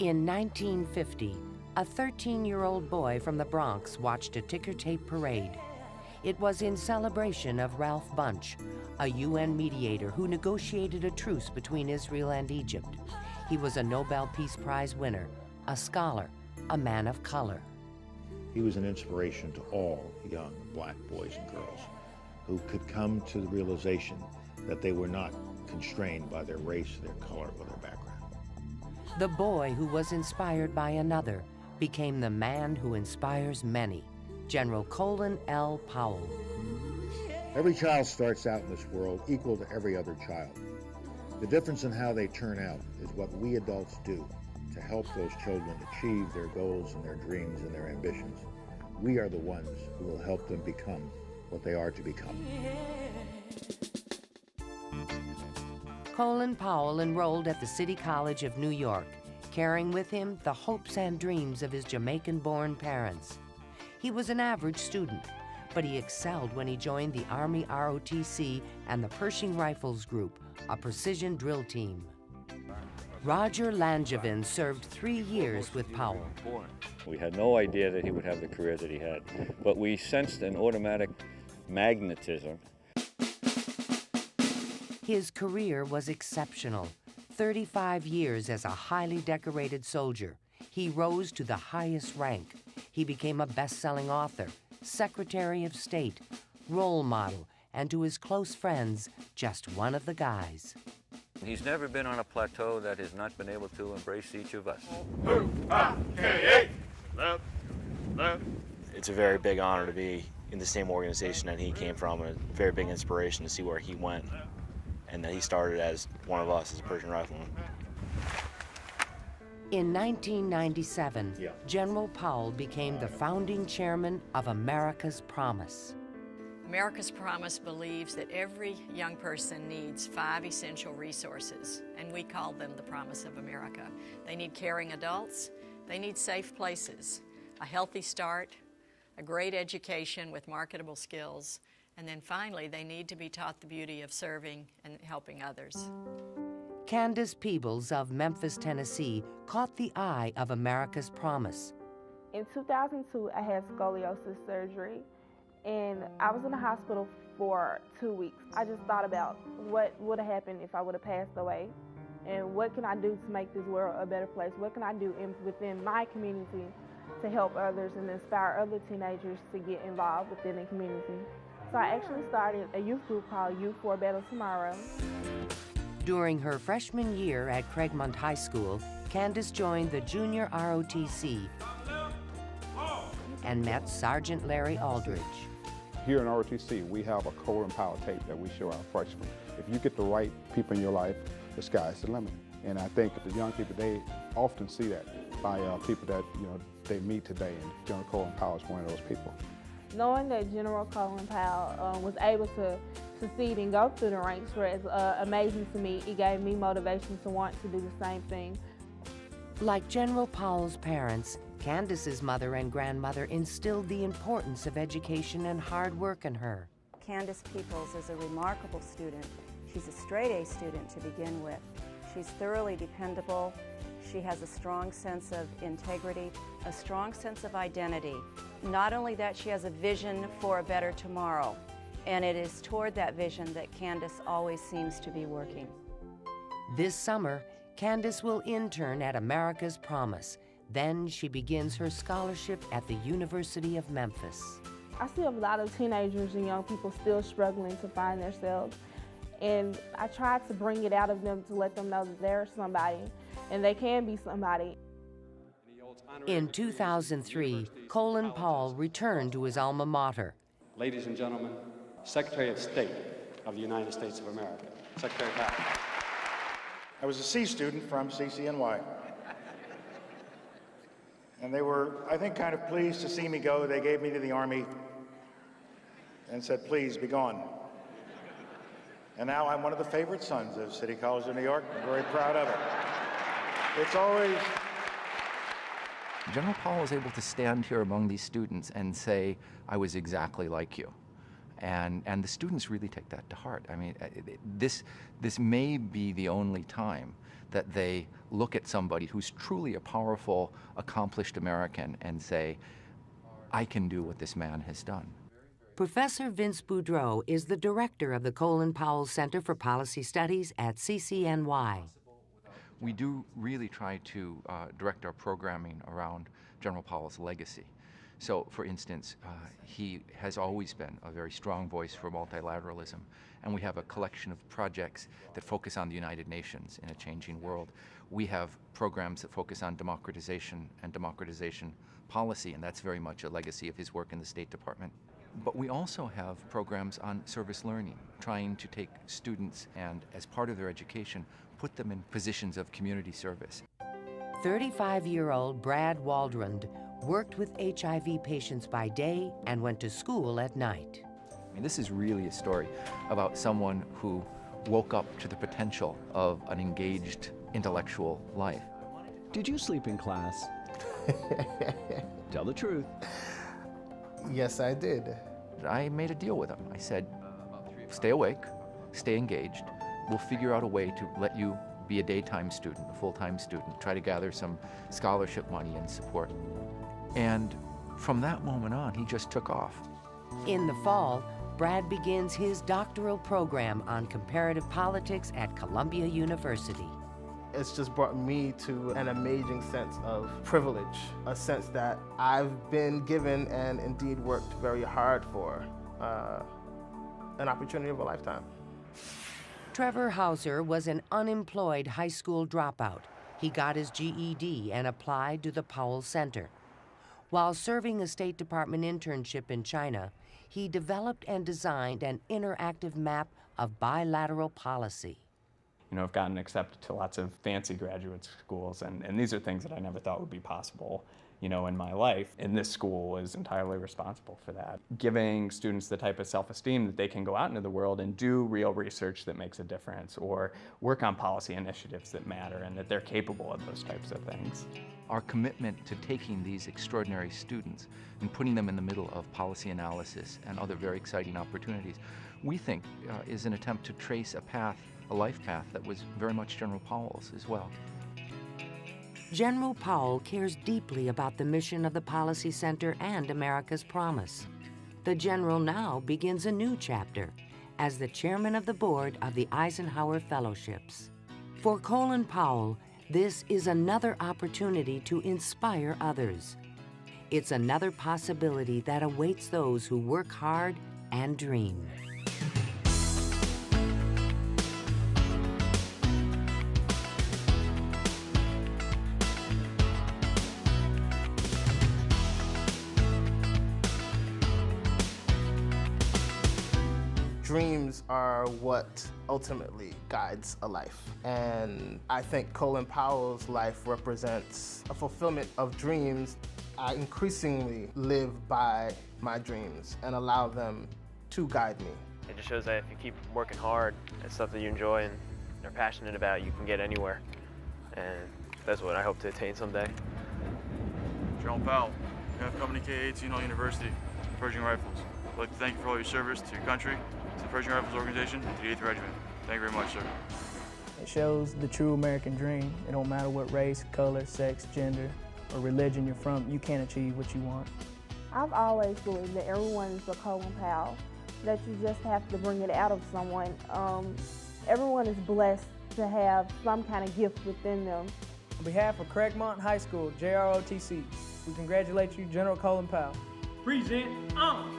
In 1950, a 13-year-old boy from the Bronx watched a ticker tape parade. It was in celebration of Ralph Bunche, a UN mediator who negotiated a truce between Israel and Egypt. He was a Nobel Peace Prize winner, a scholar, a man of color. He was an inspiration to all young black boys and girls who could come to the realization that they were not constrained by their race, their color, or their background. The boy who was inspired by another became the man who inspires many, General Colin Powell. Every child starts out in this world equal to every other child. The difference in how they turn out is what we adults do to help those children achieve their goals and their dreams and their ambitions. We are the ones who will help them become what they are to become. Colin Powell enrolled at the City College of New York, carrying with him the hopes and dreams of his Jamaican-born parents. He was an average student, but he excelled when he joined the Army ROTC and the Pershing Rifles Group, a precision drill team. Roger Langevin served 3 years with Powell. We had no idea that he would have the career that he had, but we sensed an automatic magnetism. His career was exceptional. 35 years as a highly decorated soldier. He rose to the highest rank. He became a best-selling author, Secretary of State, role model, and to his close friends, just one of the guys. He's never been on a plateau that has not been able to embrace each of us. It's a very big honor to be in the same organization that he came from, and a very big inspiration to see where he went, and that he started as one of us, as a Persian rifleman. In 1997, General Powell became the founding chairman of America's Promise. America's Promise believes that every young person needs 5 essential resources, and we call them the Promise of America. They need caring adults, they need safe places, a healthy start, a great education with marketable skills, and then finally, they need to be taught the beauty of serving and helping others. Candace Peebles of Memphis, Tennessee, caught the eye of America's Promise. In 2002, I had scoliosis surgery, and I was in the hospital for 2 weeks. I just thought about what would have happened if I would have passed away, and what can I do to make this world a better place? What can I do within my community to help others and inspire other teenagers to get involved within the community? So I actually started a youth group called Youth for a Better Tomorrow. During her freshman year at Craigmont High School, Candace joined the Junior ROTC and met Sergeant Larry Aldridge. Here in ROTC, we have a Colin Powell tape that we show our freshmen. If you get the right people in your life, the sky's the limit. And I think the young people, they often see that by people that they meet today, and General Colin Powell is one of those people. Knowing that General Colin Powell was able to succeed and go through the ranks was amazing to me. It gave me motivation to want to do the same thing. Like General Powell's parents, Candace's mother and grandmother instilled the importance of education and hard work in her. Candace Peebles is a remarkable student. She's a straight-A student to begin with. She's thoroughly dependable. She has a strong sense of integrity, a strong sense of identity. Not only that, she has a vision for a better tomorrow, and it is toward that vision that Candace always seems to be working. This summer, Candace will intern at America's Promise. Then she begins her scholarship at the University of Memphis. I see a lot of teenagers and young people still struggling to find themselves, and I try to bring it out of them to let them know that they're somebody and they can be somebody. In 2003, Colin Powell returned to his alma mater. Ladies and gentlemen, Secretary of State of the United States of America, Secretary Powell. I was a C student from CCNY. And they were, I think, kind of pleased to see me go. They gave me to the Army and said, please, be gone. And now I'm one of the favorite sons of City College of New York. I'm very proud of it. It's always... General Powell was able to stand here among these students and say, I was exactly like you. And the students really take that to heart. I mean, this may be the only time that they look at somebody who's truly a powerful, accomplished American and say, I can do what this man has done. Professor Vince Boudreau is the director of the Colin Powell Center for Policy Studies at CCNY. We do really try to direct our programming around General Powell's legacy. So, for instance, he has always been a very strong voice for multilateralism, and we have a collection of projects that focus on the United Nations in a changing world. We have programs that focus on democratization and democratization policy, and that's very much a legacy of his work in the State Department. But we also have programs on service learning, trying to take students and, as part of their education, put them in positions of community service. 35-year-old Brad Waldron worked with HIV patients by day and went to school at night. I mean, this is really a story about someone who woke up to the potential of an engaged intellectual life. Did you sleep in class? Tell the truth. Yes, I did. I made a deal with him. I said, stay awake, stay engaged. We'll figure out a way to let you be a daytime student, a full-time student, try to gather some scholarship money and support. And from that moment on, he just took off. In the fall, Brad begins his doctoral program on comparative politics at Columbia University. It's just brought me to an amazing sense of privilege, a sense that I've been given and indeed worked very hard for, an opportunity of a lifetime. Trevor Hauser was an unemployed high school dropout. He got his GED and applied to the Powell Center. While serving a State Department internship in China, he developed and designed an interactive map of bilateral policy. You know, I've gotten accepted to lots of fancy graduate schools, and these are things that I never thought would be possible, you know, in my life. And this school was entirely responsible for that, giving students the type of self-esteem that they can go out into the world and do real research that makes a difference, or work on policy initiatives that matter, and that they're capable of those types of things. Our commitment to taking these extraordinary students and putting them in the middle of policy analysis and other very exciting opportunities, we think is an attempt to trace a path, a life path that was very much General Powell's as well. General Powell cares deeply about the mission of the Policy Center and America's promise. The General now begins a new chapter as the chairman of the board of the Eisenhower Fellowships. For Colin Powell, this is another opportunity to inspire others. It's another possibility that awaits those who work hard and dream. Dreams are what ultimately guides a life. And I think Colin Powell's life represents a fulfillment of dreams. I increasingly live by my dreams and allow them to guide me. It just shows that if you keep working hard at stuff that you enjoy and are passionate about, you can get anywhere. And that's what I hope to attain someday. General Powell, you have Company K-18 Hall University, Pershing Rifles. I'd like to thank you for all your service to your country, to the Pershing Rifles organization, to the 8th Regiment. Thank you very much, sir. It shows the true American dream. It don't matter what race, color, sex, gender, or religion you're from, you can achieve what you want. I've always believed that everyone is a Colin Powell, that you just have to bring it out of someone. Everyone is blessed to have some kind of gift within them. On behalf of Craigmont High School, JROTC, we congratulate you, General Colin Powell. Present honor.